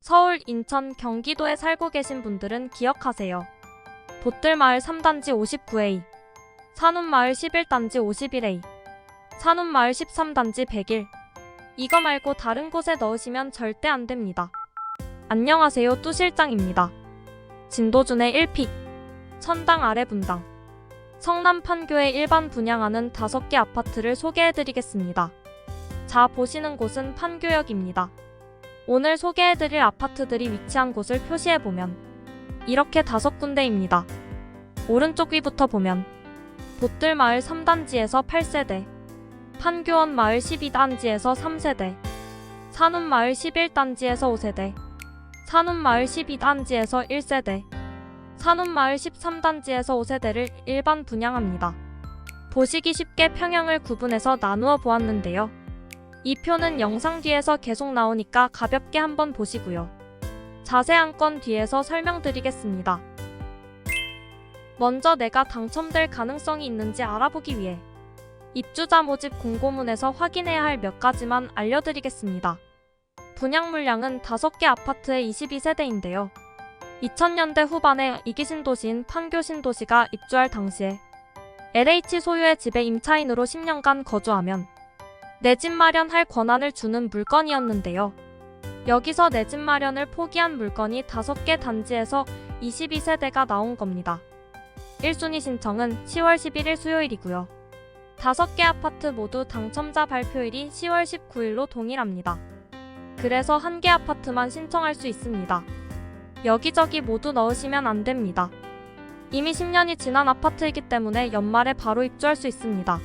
서울, 인천, 경기도에 살고 계신 분들은 기억하세요. 봇들마을 3단지 59A, 산운마을 11단지 51A, 산운마을 13단지 101. 이거 말고 다른 곳에 넣으시면 절대 안 됩니다. 안녕하세요, 뚜실장입니다. 진도준의 1픽, 천당 아래 분당, 성남 판교에 일반 분양하는 5개 아파트를 소개해드리겠습니다. 자, 보시는 곳은 판교역입니다. 오늘 소개해드릴 아파트들이 위치한 곳을 표시해보면 이렇게 5군데입니다. 오른쪽 위부터 보면 봇들마을 3단지에서 8세대, 판교원 마을 12단지에서 3세대, 산운마을 11단지에서 5세대, 산운마을 12단지에서 1세대, 산운마을 13단지에서 5세대를 일반 분양합니다. 보시기 쉽게 평형을 구분해서 나누어 보았는데요. 이 표는 영상 뒤에서 계속 나오니까 가볍게 한번 보시고요. 자세한 건 뒤에서 설명드리겠습니다. 먼저 내가 당첨될 가능성이 있는지 알아보기 위해 입주자 모집 공고문에서 확인해야 할 몇 가지만 알려드리겠습니다. 분양 물량은 5개 아파트의 22세대인데요. 2000년대 후반에 이기 신도시인 판교 신도시가 입주할 당시에 LH 소유의 집에 임차인으로 10년간 거주하면 내 집 마련할 권한을 주는 물건이었는데요. 여기서 내 집 마련을 포기한 물건이 5개 단지에서 22세대가 나온 겁니다. 1순위 신청은 10월 11일 수요일이고요. 5개 아파트 모두 당첨자 발표일이 10월 19일로 동일합니다. 그래서 1개 아파트만 신청할 수 있습니다. 여기저기 모두 넣으시면 안 됩니다. 이미 10년이 지난 아파트이기 때문에 연말에 바로 입주할 수 있습니다.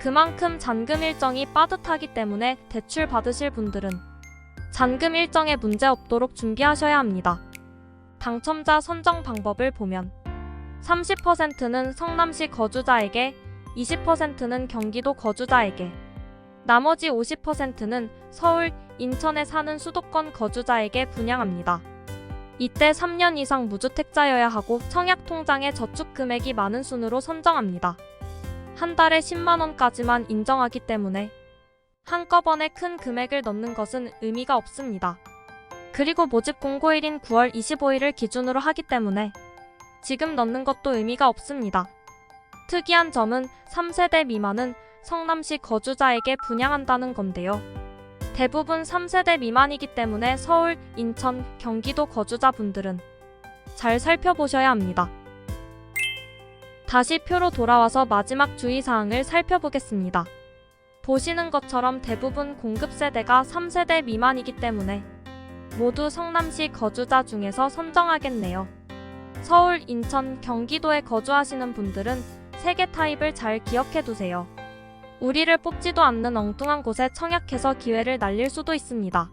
그만큼 잔금 일정이 빠듯하기 때문에 대출 받으실 분들은 잔금 일정에 문제 없도록 준비하셔야 합니다. 당첨자 선정 방법을 보면 30%는 성남시 거주자에게, 20%는 경기도 거주자에게, 나머지 50%는 서울, 인천에 사는 수도권 거주자에게 분양합니다. 이때 3년 이상 무주택자여야 하고 청약 통장에 저축 금액이 많은 순으로 선정합니다. 한 달에 10만원까지만 인정하기 때문에 한꺼번에 큰 금액을 넣는 것은 의미가 없습니다. 그리고 모집 공고일인 9월 25일을 기준으로 하기 때문에 지금 넣는 것도 의미가 없습니다. 특이한 점은 3세대 미만은 성남시 거주자에게 분양한다는 건데요. 대부분 3세대 미만이기 때문에 서울, 인천, 경기도 거주자분들은 잘 살펴보셔야 합니다. 다시 표로 돌아와서 마지막 주의사항을 살펴보겠습니다. 보시는 것처럼 대부분 공급세대가 3세대 미만이기 때문에 모두 성남시 거주자 중에서 선정하겠네요. 서울, 인천, 경기도에 거주하시는 분들은 3개 타입을 잘 기억해두세요. 우리를 뽑지도 않는 엉뚱한 곳에 청약해서 기회를 날릴 수도 있습니다.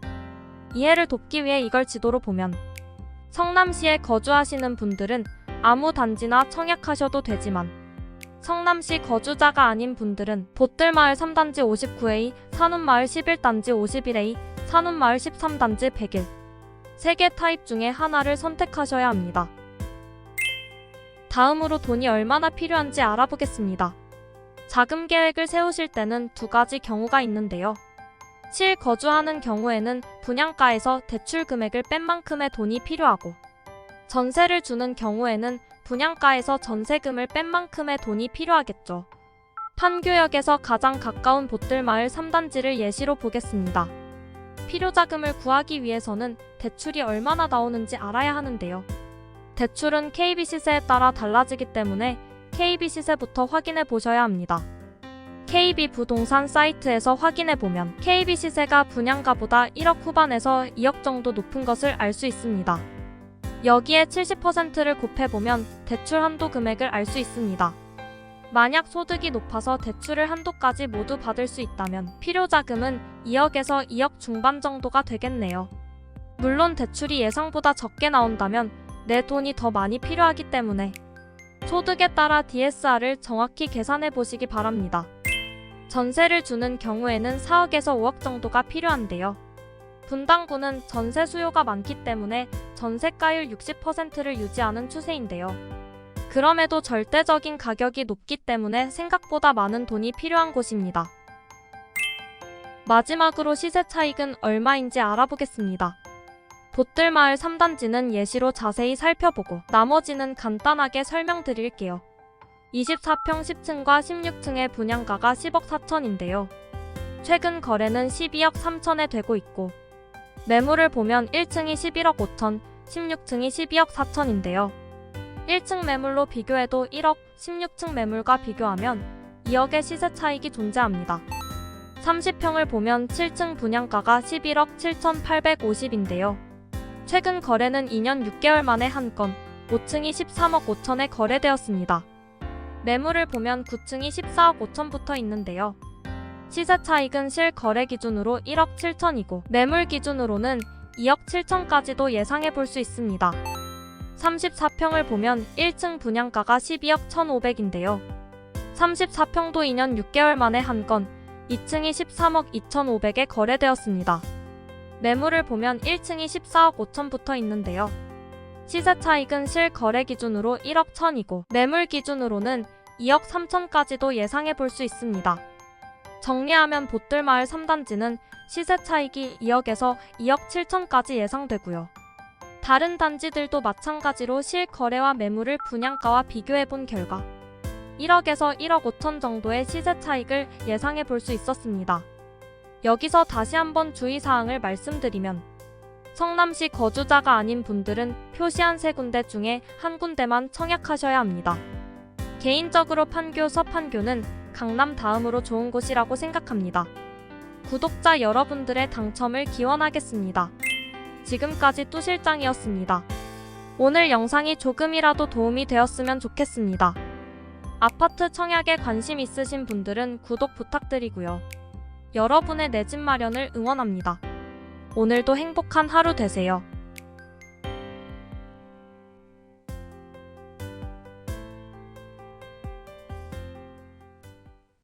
이해를 돕기 위해 이걸 지도로 보면 성남시에 거주하시는 분들은 아무 단지나 청약하셔도 되지만 성남시 거주자가 아닌 분들은 봇들마을 3단지 59A, 산운마을 11단지 51A, 산운마을 13단지 101 3개 타입 중에 하나를 선택하셔야 합니다. 다음으로 돈이 얼마나 필요한지 알아보겠습니다. 자금 계획을 세우실 때는 2가지 경우가 있는데요. 실거주하는 경우에는 분양가에서 대출 금액을 뺀 만큼의 돈이 필요하고, 전세를 주는 경우에는 분양가에서 전세금을 뺀 만큼의 돈이 필요하겠죠. 판교역에서 가장 가까운 봇들마을 3단지를 예시로 보겠습니다. 필요자금을 구하기 위해서는 대출이 얼마나 나오는지 알아야 하는데요. 대출은 KB 시세에 따라 달라지기 때문에 KB 시세부터 확인해 보셔야 합니다. KB 부동산 사이트에서 확인해 보면 KB 시세가 분양가보다 1억 후반에서 2억 정도 높은 것을 알 수 있습니다. 여기에 70%를 곱해보면 대출 한도 금액을 알 수 있습니다. 만약 소득이 높아서 대출을 한도까지 모두 받을 수 있다면 필요자금은 2억에서 2억 중반 정도가 되겠네요. 물론 대출이 예상보다 적게 나온다면 내 돈이 더 많이 필요하기 때문에 소득에 따라 DSR을 정확히 계산해 보시기 바랍니다. 전세를 주는 경우에는 4억에서 5억 정도가 필요한데요. 분당구는 전세 수요가 많기 때문에 전세가율 60%를 유지하는 추세인데요. 그럼에도 절대적인 가격이 높기 때문에 생각보다 많은 돈이 필요한 곳입니다. 마지막으로 시세 차익은 얼마인지 알아보겠습니다. 보뜰마을 3단지는 예시로 자세히 살펴보고 나머지는 간단하게 설명드릴게요. 24평 10층과 16층의 분양가가 10억 4천인데요. 최근 거래는 12억 3천에 되고 있고 매물을 보면 1층이 11억 5천, 16층이 12억 4천인데요. 1층 매물로 비교해도 1억, 16층 매물과 비교하면 2억의 시세 차익이 존재합니다. 30평을 보면 7층 분양가가 11억 7,850인데요. 최근 거래는 2년 6개월 만에 한 건, 5층이 13억 5천에 거래되었습니다. 매물을 보면 9층이 14억 5천부터 있는데요. 시세 차익은 실거래 기준으로 1억 7천이고 매물 기준으로는 2억 7천까지도 예상해 볼 수 있습니다. 34평을 보면 1층 분양가가 12억 1,500인데요. 34평도 2년 6개월 만에 한 건, 2층이 13억 2,500에 거래되었습니다. 매물을 보면 1층이 14억 5천부터 있는데요. 시세 차익은 실거래 기준으로 1억 1천이고 매물 기준으로는 2억 3천까지도 예상해 볼 수 있습니다. 정리하면 보뜰마을 3단지는 시세 차익이 2억에서 2억 7천까지 예상되고요. 다른 단지들도 마찬가지로 실거래와 매물을 분양가와 비교해 본 결과 1억에서 1억 5천 정도의 시세 차익을 예상해 볼 수 있었습니다. 여기서 다시 한번 주의사항을 말씀드리면 성남시 거주자가 아닌 분들은 표시한 3군데 중에 한 군데만 청약하셔야 합니다. 개인적으로 판교 서판교는 강남 다음으로 좋은 곳이라고 생각합니다. 구독자 여러분들의 당첨을 기원하겠습니다. 지금까지 뚜 실장이었습니다. 오늘 영상이 조금이라도 도움이 되었으면 좋겠습니다. 아파트 청약에 관심 있으신 분들은 구독 부탁드리고요. 여러분의 내 집 마련을 응원합니다. 오늘도 행복한 하루 되세요.